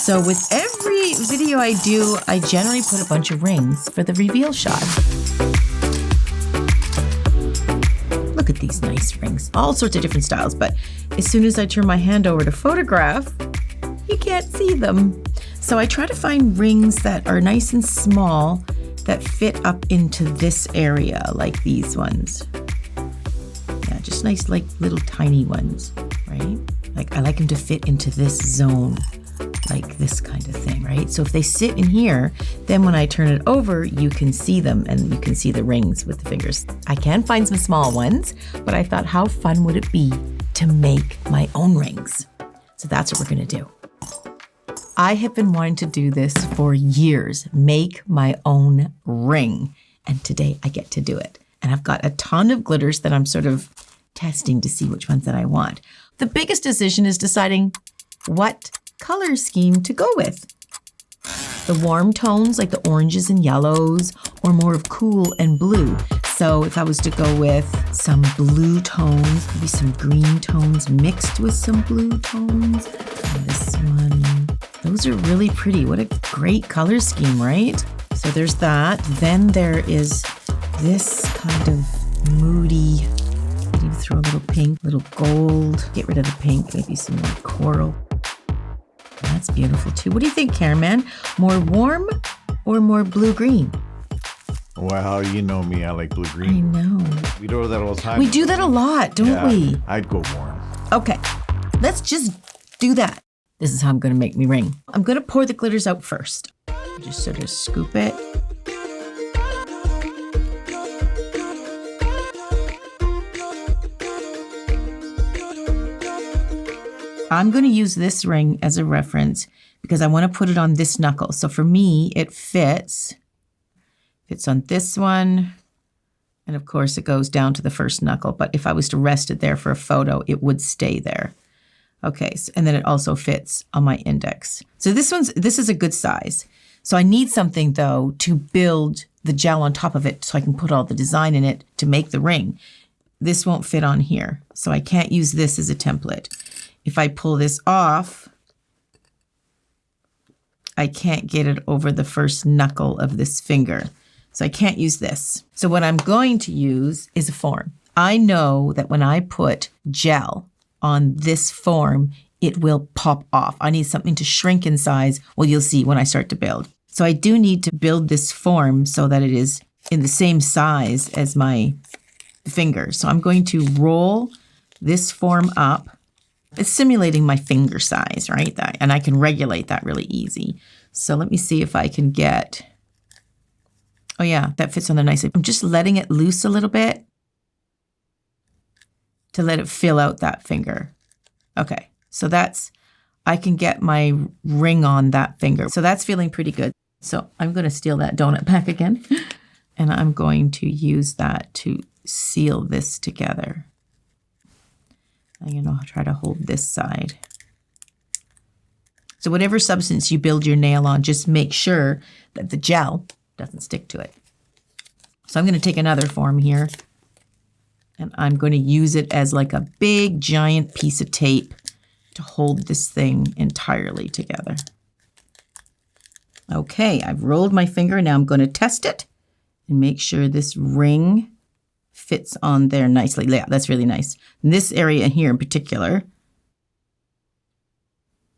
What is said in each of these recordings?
So with every video I do, I generally put a bunch of rings for the reveal shot. Look at these nice rings, all sorts of different styles, but as soon as I turn my hand over to photograph, you can't see them. So I try to find rings that are nice and small that fit up into this area, like these ones. Yeah, just nice, like little tiny ones, right? Like I like them to fit into this zone, like this kind of thing, right? So if they sit in here, then when I turn it over, you can see them and you can see the rings with the fingers. I can find some small ones, but I thought how fun would it be to make my own rings? So that's what we're gonna do. I have been wanting to do this for years, make my own ring. And today I get to do it. And I've got a ton of glitters that I'm sort of testing to see which ones that I want. The biggest decision is deciding what color scheme to go with. The warm tones like the oranges and yellows, or more of cool and blue. So if I was to go with some blue tones, maybe some green tones mixed with some blue tones, and this one. Those are really pretty. What a great color scheme, right? So there's that. Then there is this kind of moody, maybe throw a little pink, little gold, get rid of the pink, maybe some more coral. That's beautiful too. What do you think, Cameraman? More warm or more blue-green? Well, you know me, I like blue-green. I know. We do that all the time. We do that a lot, don't we? I'd go warm. Okay, let's just do that. This is how I'm gonna make me ring. I'm gonna pour the glitters out first. Just sort of scoop it. I'm gonna use this ring as a reference because I wanna put it on this knuckle. So for me, it fits on this one. And of course it goes down to the first knuckle, but if I was to rest it there for a photo, it would stay there. Okay, so, and then it also fits on my index. So this is a good size. So I need something though to build the gel on top of it so I can put all the design in it to make the ring. This won't fit on here, so I can't use this as a template. If I pull this off, I can't get it over the first knuckle of this finger. So I can't use this. So what I'm going to use is a form. I know that when I put gel on this form, it will pop off. I need something to shrink in size. Well, you'll see when I start to build. So I do need to build this form so that it is in the same size as my finger. So I'm going to roll this form up. It's simulating my finger size, right? And I can regulate that really easy. So let me see if I can get, oh yeah, that fits on there nicely. I'm just letting it loose a little bit to let it fill out that finger. Okay, so I can get my ring on that finger. So that's feeling pretty good. So I'm gonna steal that donut back again, and I'm going to use that to seal this together. I'm gonna try to hold this side. So whatever substance you build your nail on, just make sure that the gel doesn't stick to it. So I'm gonna take another form here, and I'm going to use it as like a big giant piece of tape to hold this thing entirely together. Okay, I've rolled my finger. Now I'm going to test it and make sure this ring fits on there nicely. Yeah, that's really nice. And this area here in particular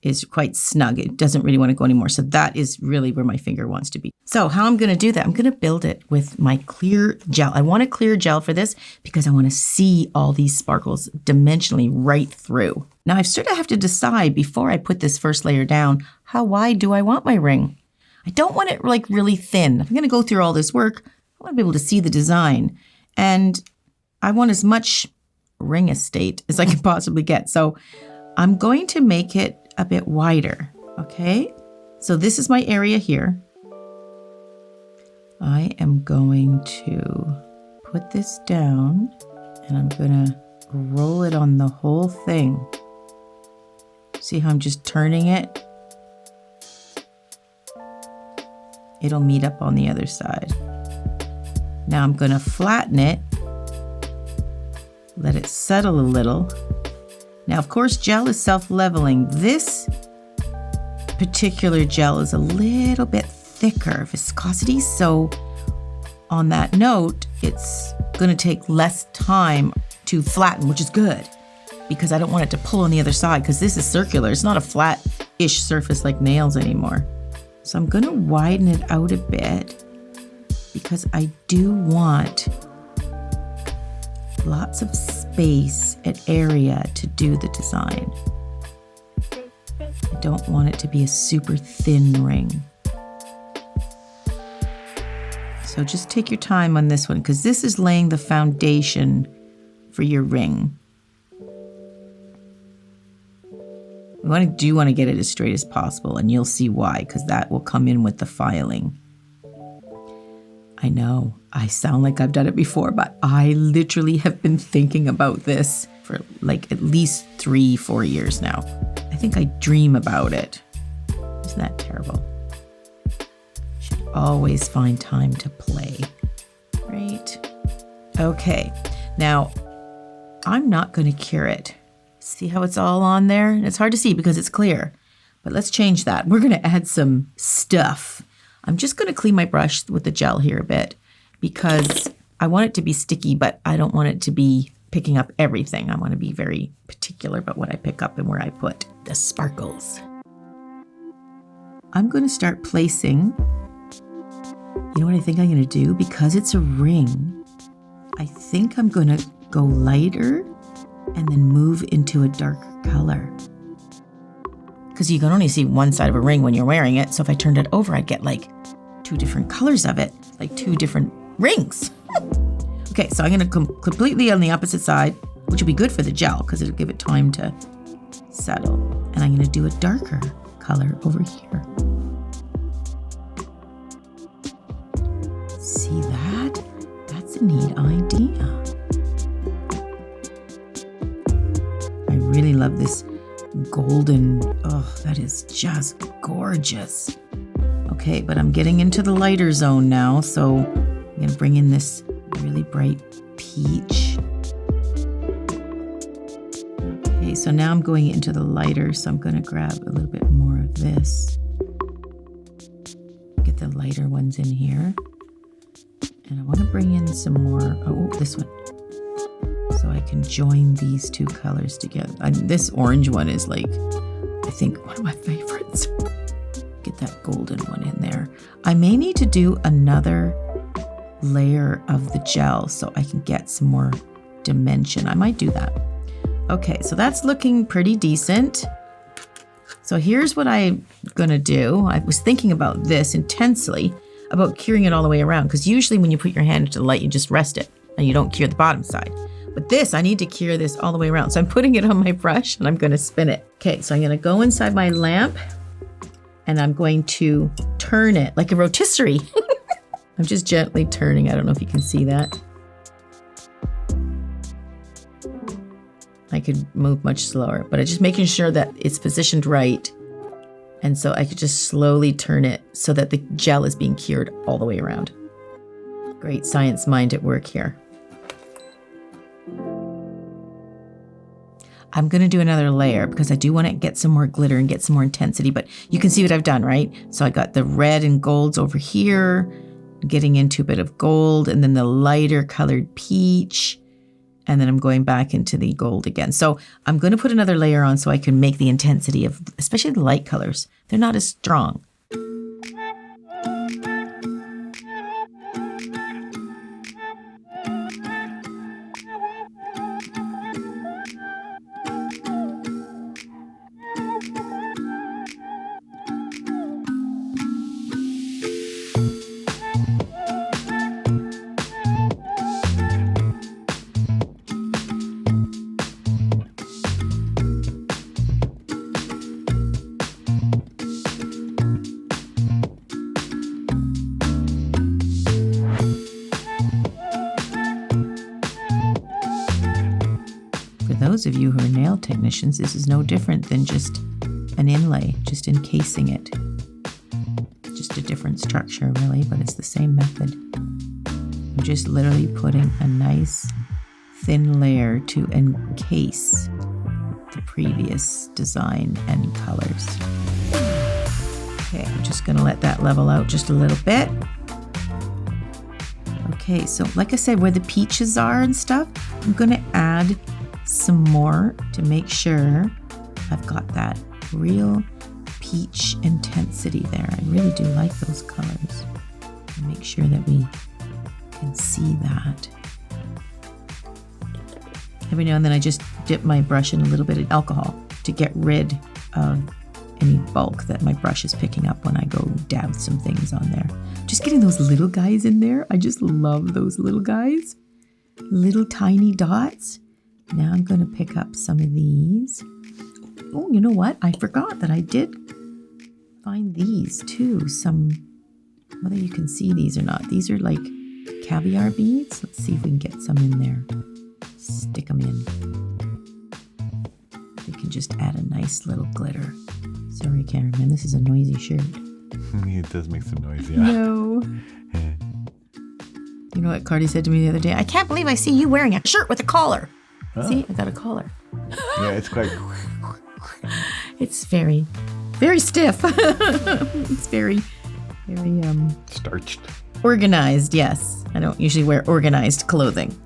is quite snug. It doesn't really want to go anymore. So that is really where my finger wants to be. So how I'm going to do that, I'm going to build it with my clear gel. I want a clear gel for this because I want to see all these sparkles dimensionally right through. Now I sort of have to decide before I put this first layer down, how wide do I want my ring? I don't want it like really thin. If I'm going to go through all this work, I want to be able to see the design. And I want as much ring estate as I can possibly get. So I'm going to make it a bit wider, okay? So this is my area here. I am going to put this down and I'm gonna roll it on the whole thing. See how I'm just turning it? It'll meet up on the other side. Now I'm gonna flatten it, let it settle a little. Now, of course, gel is self-leveling. This particular gel is a little bit thicker viscosity. So on that note, it's going to take less time to flatten, which is good because I don't want it to pull on the other side because this is circular. It's not a flat-ish surface like nails anymore. So I'm going to widen it out a bit because I do want lots of space and area to do the design. I don't want it to be a super thin ring. So just take your time on this one because this is laying the foundation for your ring. We do want to get it as straight as possible, and you'll see why, because that will come in with the filing. I know, I sound like I've done it before, but I literally have been thinking about this for like at least 3-4 years now. I think I dream about it. Isn't that terrible? Should always find time to play, right? Okay, now I'm not going to cure it. See how it's all on there? It's hard to see because it's clear, but let's change that. We're going to add some stuff. I'm just going to clean my brush with the gel here a bit because I want it to be sticky, but I don't want it to be picking up everything. I want to be very particular about what I pick up and where I put the sparkles. I'm going to start placing, you know what I think I'm going to do? Because it's a ring, I think I'm going to go lighter and then move into a darker color. Because you can only see one side of a ring when you're wearing it. So if I turned it over, I'd get like 2 different colors of it, like 2 different rings. Okay, so I'm going to completely on the opposite side, which will be good for the gel because it'll give it time to settle. And I'm going to do a darker color over here. See that? That's a neat idea. I really love this golden, oh, that is just gorgeous. Okay, but I'm getting into the lighter zone now, so I'm gonna bring in this really bright peach. Okay, so now I'm going into the lighter, so I'm gonna grab a little bit more of this. Get the lighter ones in here. And I wanna bring in some more, oh, this one. So I can join these 2 colors together. This orange one is like, I think, one of my favorites. Get that golden one in there. I may need to do another layer of the gel so I can get some more dimension. I might do that. Okay, so that's looking pretty decent. So here's what I'm gonna do. I was thinking about this intensely, about curing it all the way around, because usually when you put your hand into the light, you just rest it and you don't cure the bottom side. But this, I need to cure this all the way around. So I'm putting it on my brush and I'm going to spin it. Okay, so I'm going to go inside my lamp and I'm going to turn it like a rotisserie. I'm just gently turning. I don't know if you can see that. I could move much slower, but I'm just making sure that it's positioned right. And so I could just slowly turn it so that the gel is being cured all the way around. Great science mind at work here. I'm going to do another layer because I do want to get some more glitter and get some more intensity, but you can see what I've done, right? So I got the red and golds over here, getting into a bit of gold, and then the lighter colored peach, and then I'm going back into the gold again. So I'm going to put another layer on so I can make the intensity of, especially the light colors. They're not as strong. Those of you who are nail technicians, this is no different than just an inlay, just encasing it. Just a different structure really, but it's the same method. I'm just literally putting a nice thin layer to encase the previous design and colors. Okay, I'm just gonna let that level out just a little bit. Okay, so like I said, where the peaches are and stuff, I'm gonna add some more to make sure I've got that real peach intensity there. I really do like those colors. And make sure that we can see that. Every now and then I just dip my brush in a little bit of alcohol to get rid of any bulk that my brush is picking up when I go dab some things on there. Just getting those little guys in there. I just love those little guys. Little tiny dots. Now I'm going to pick up some of these. Oh, you know what? I forgot that I did find these too. Whether you can see these or not. These are like caviar beads. Let's see if we can get some in there. Stick them in. We can just add a nice little glitter. Sorry, cameraman, this is a noisy shirt. It does make some noise, yeah. No. You know what Cardi said to me the other day? I can't believe I see you wearing a shirt with a collar. Oh. See, I got a collar. Yeah, it's quite... It's very, very stiff. It's very, starched. Organized, yes. I don't usually wear organized clothing.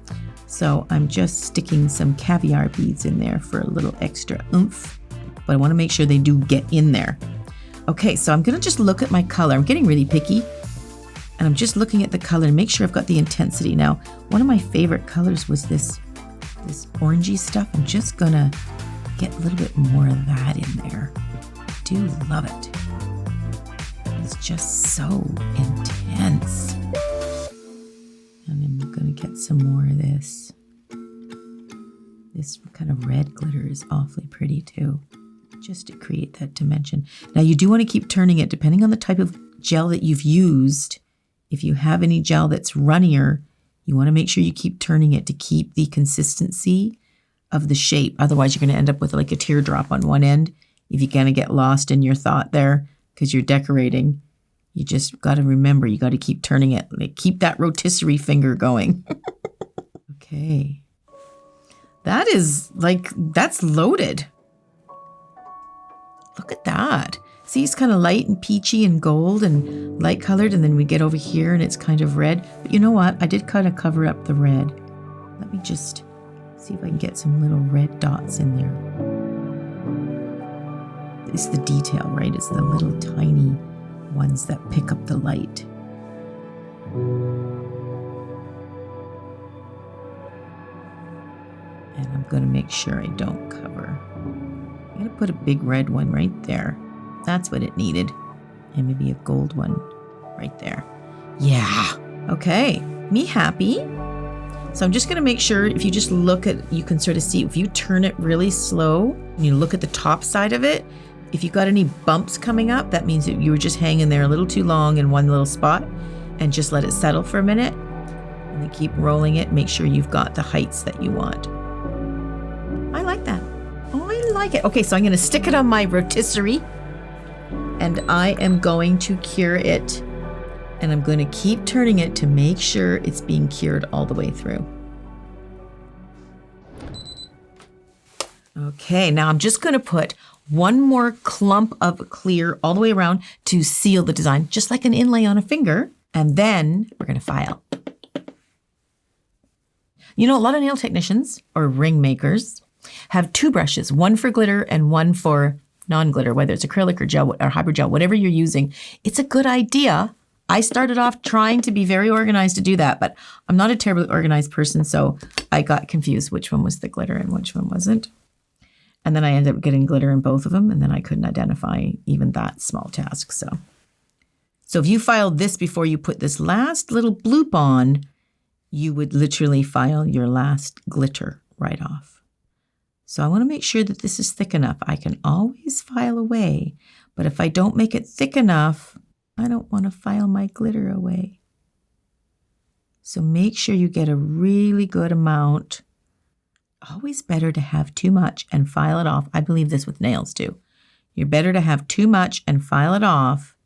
So I'm just sticking some caviar beads in there for a little extra oomph. But I want to make sure they do get in there. Okay, so I'm going to just look at my color. I'm getting really picky. And I'm just looking at the color and make sure I've got the intensity. Now, one of my favorite colors was this orangey stuff. I'm just going to get a little bit more of that in there. I do love it. It's just so intense. And I'm going to get some more of this. This kind of red glitter is awfully pretty too, just to create that dimension. Now you do want to keep turning it depending on the type of gel that you've used. If you have any gel that's runnier, you want to make sure you keep turning it to keep the consistency of the shape. Otherwise, you're going to end up with like a teardrop on one end. If you kind of get lost in your thought there because you're decorating, you just got to remember, you got to keep turning it. Like, keep that rotisserie finger going. Okay. That's loaded. Look at that. See, it's kind of light and peachy and gold and light colored, and then we get over here and it's kind of red. But you know what? I did kind of cover up the red. Let me just see if I can get some little red dots in there. It's the detail, right? It's the little tiny ones that pick up the light. And I'm going to make sure I don't cover. I'm going to put a big red one right there. That's what it needed. And maybe a gold one right there. Yeah. Okay. Me happy. So I'm just going to make sure if you just look at, you can sort of see, if you turn it really slow and you look at the top side of it, if you got any bumps coming up, that means that you were just hanging there a little too long in one little spot, and just let it settle for a minute. And then keep rolling it. Make sure you've got the heights that you want. I like that. Oh, I like it. Okay, so I'm going to stick it on my rotisserie, and I am going to cure it, and I'm going to keep turning it to make sure it's being cured all the way through. Okay, now I'm just going to put one more clump of clear all the way around to seal the design, just like an inlay on a finger, and then we're going to file. You know, a lot of nail technicians or ring makers have two brushes, one for glitter and one for non-glitter, whether it's acrylic or gel or hybrid gel, whatever you're using. It's a good idea. I started off trying to be very organized to do that, but I'm not a terribly organized person, so I got confused which one was the glitter and which one wasn't. And then I ended up getting glitter in both of them, and then I couldn't identify even that small task. So if you filed this before you put this last little bloop on, you would literally file your last glitter right off. So I want to make sure that this is thick enough. I can always file away, but if I don't make it thick enough, I don't want to file my glitter away. So make sure you get a really good amount. Always better to have too much and file it off. I believe this with nails too. You're better to have too much and file it off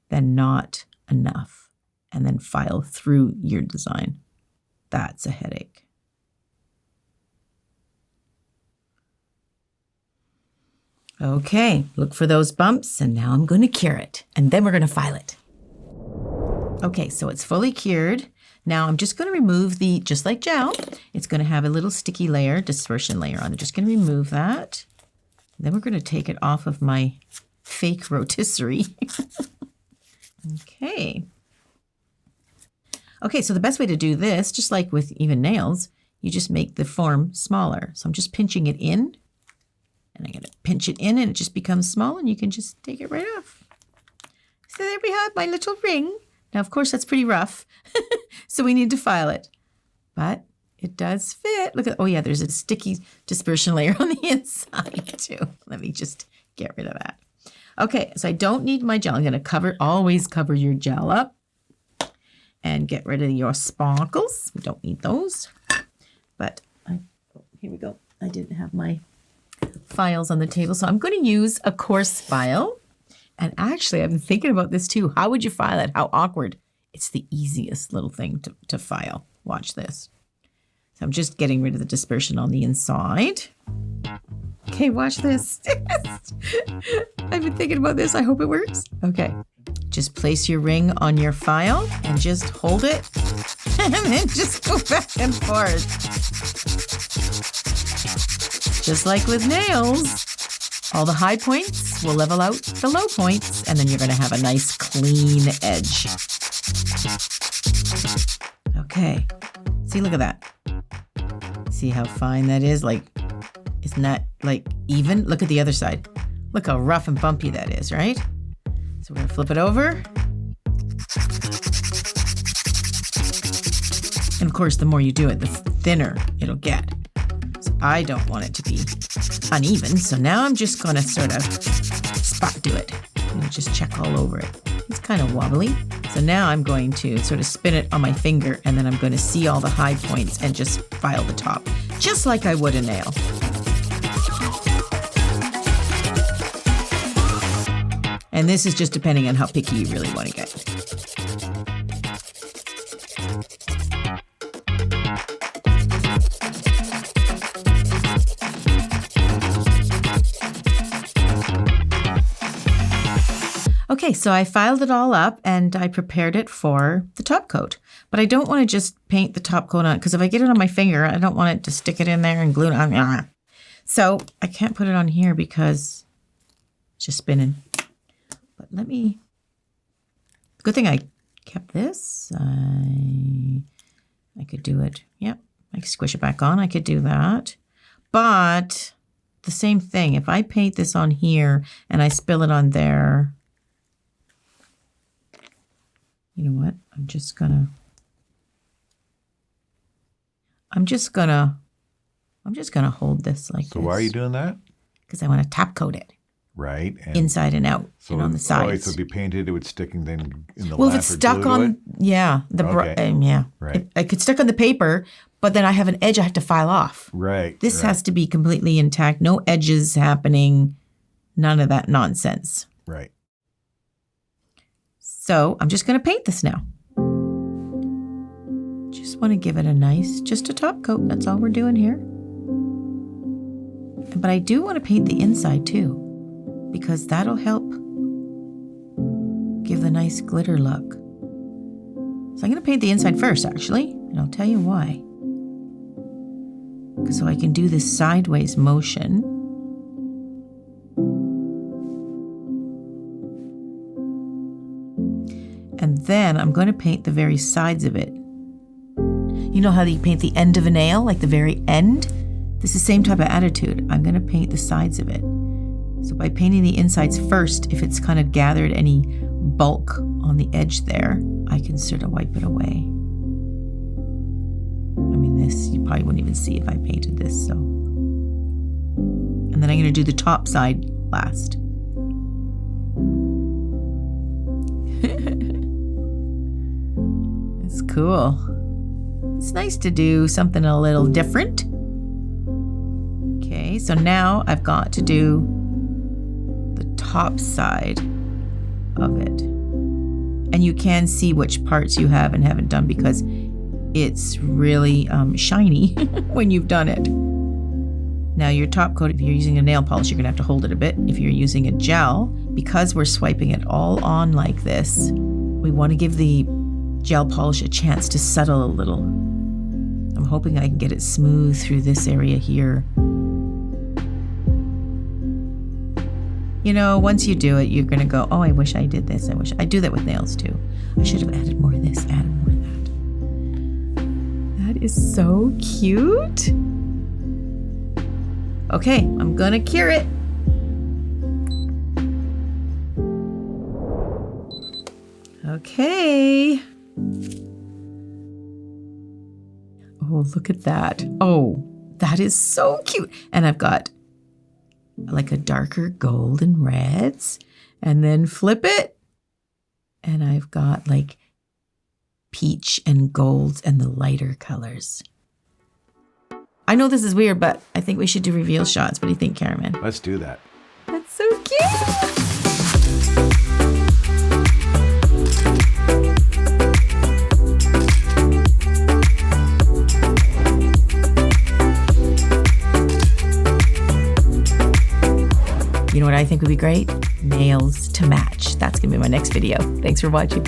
than not enough and then file through your design. That's a headache. Okay, look for those bumps, and now I'm going to cure it, and then we're going to file it. Okay, so it's fully cured. Now I'm just going to remove just like gel, it's going to have a little sticky layer, dispersion layer on it. Just going to remove that. Then we're going to take it off of my fake rotisserie. Okay. Okay, so the best way to do this, just like with even nails, you just make the form smaller. So I'm just pinching it in, and I'm going to pinch it in, and it just becomes small, and you can just take it right off. So there we have my little ring. Now, of course, that's pretty rough, so we need to file it. But it does fit. Look at, oh yeah, there's a sticky dispersion layer on the inside too. Let me just get rid of that. Okay, so I don't need my gel. I'm going to always cover your gel up and get rid of your sparkles. We don't need those. But here we go. I didn't have my files on the table, so I'm going to use a coarse file. And actually, I've been thinking about this too. How would you file it? How awkward. It's the easiest little thing to file. Watch this. So I'm just getting rid of the dispersion on the inside. Okay, watch this. I've been thinking about this. I hope it works. Okay. Just place your ring on your file and just hold it. And then just go back and forth. Just like with nails. All the high points will level out the low points, and then you're going to have a nice clean edge. Okay. See, look at that. See how fine that is? Like, isn't that like even? Look at the other side. Look how rough and bumpy that is, right? So we're going to flip it over. And of course, the more you do it, the thinner it'll get. So I don't want it to be uneven. So now I'm just going to sort of spot do it. And just check all over it. It's kind of wobbly. So now I'm going to sort of spin it on my finger, and then I'm going to see all the high points and just file the top, just like I would a nail. And this is just depending on how picky you really want to get. Okay, so I filed it all up and I prepared it for the top coat. But I don't want to just paint the top coat on, because if I get it on my finger, I don't want it to stick it in there and glue it on. So I can't put it on here because it's just spinning. But good thing I kept this. I could do it. Yep, I could squish it back on. I could do that. But the same thing, if I paint this on here and I spill it on there, you know what? I'm just gonna hold this like this. So why are you doing that? Because I want to top coat it. Right. And inside and out, so and on the sides. So it'd be painted, it would stick then in the well, lap if it's stuck on, yeah, right. I could stick on the paper, but then I have an edge I have to file off. Right. This has to be completely intact, no edges happening, none of that nonsense. Right. So I'm just going to paint this now. Just want to give it just a top coat. That's all we're doing here. But I do want to paint the inside too, because that'll help give the nice glitter look. So I'm going to paint the inside first, actually, and I'll tell you why. So I can do this sideways motion. And then I'm going to paint the very sides of it. You know how you paint the end of a nail, like the very end? This is the same type of attitude. I'm going to paint the sides of it. So by painting the insides first, if it's kind of gathered any bulk on the edge there, I can sort of wipe it away. I mean, this, you probably wouldn't even see if I painted this, so. And then I'm going to do the top side last. It's cool. It's nice to do something a little different. Okay, so now I've got to do the top side of it. And you can see which parts you have and haven't done because it's really shiny when you've done it. Now your top coat, if you're using a nail polish, you're gonna have to hold it a bit. If you're using a gel, because we're swiping it all on like this, we wanna give the gel polish a chance to settle a little. I'm hoping I can get it smooth through this area here. You know, once you do it, you're gonna go, oh, I wish I did this. I do that with nails too. I should have added more of this, added more of that. That is so cute. Okay, I'm gonna cure it. Okay. Oh, look at that. Oh, that is so cute. And I've got like a darker gold and reds, and then flip it. And I've got like peach and golds and the lighter colors. I know this is weird, but I think we should do reveal shots. What do you think, Cameraman? Let's do that. That's so cute. You know what I think would be great? Nails to match. That's going to be my next video. Thanks for watching.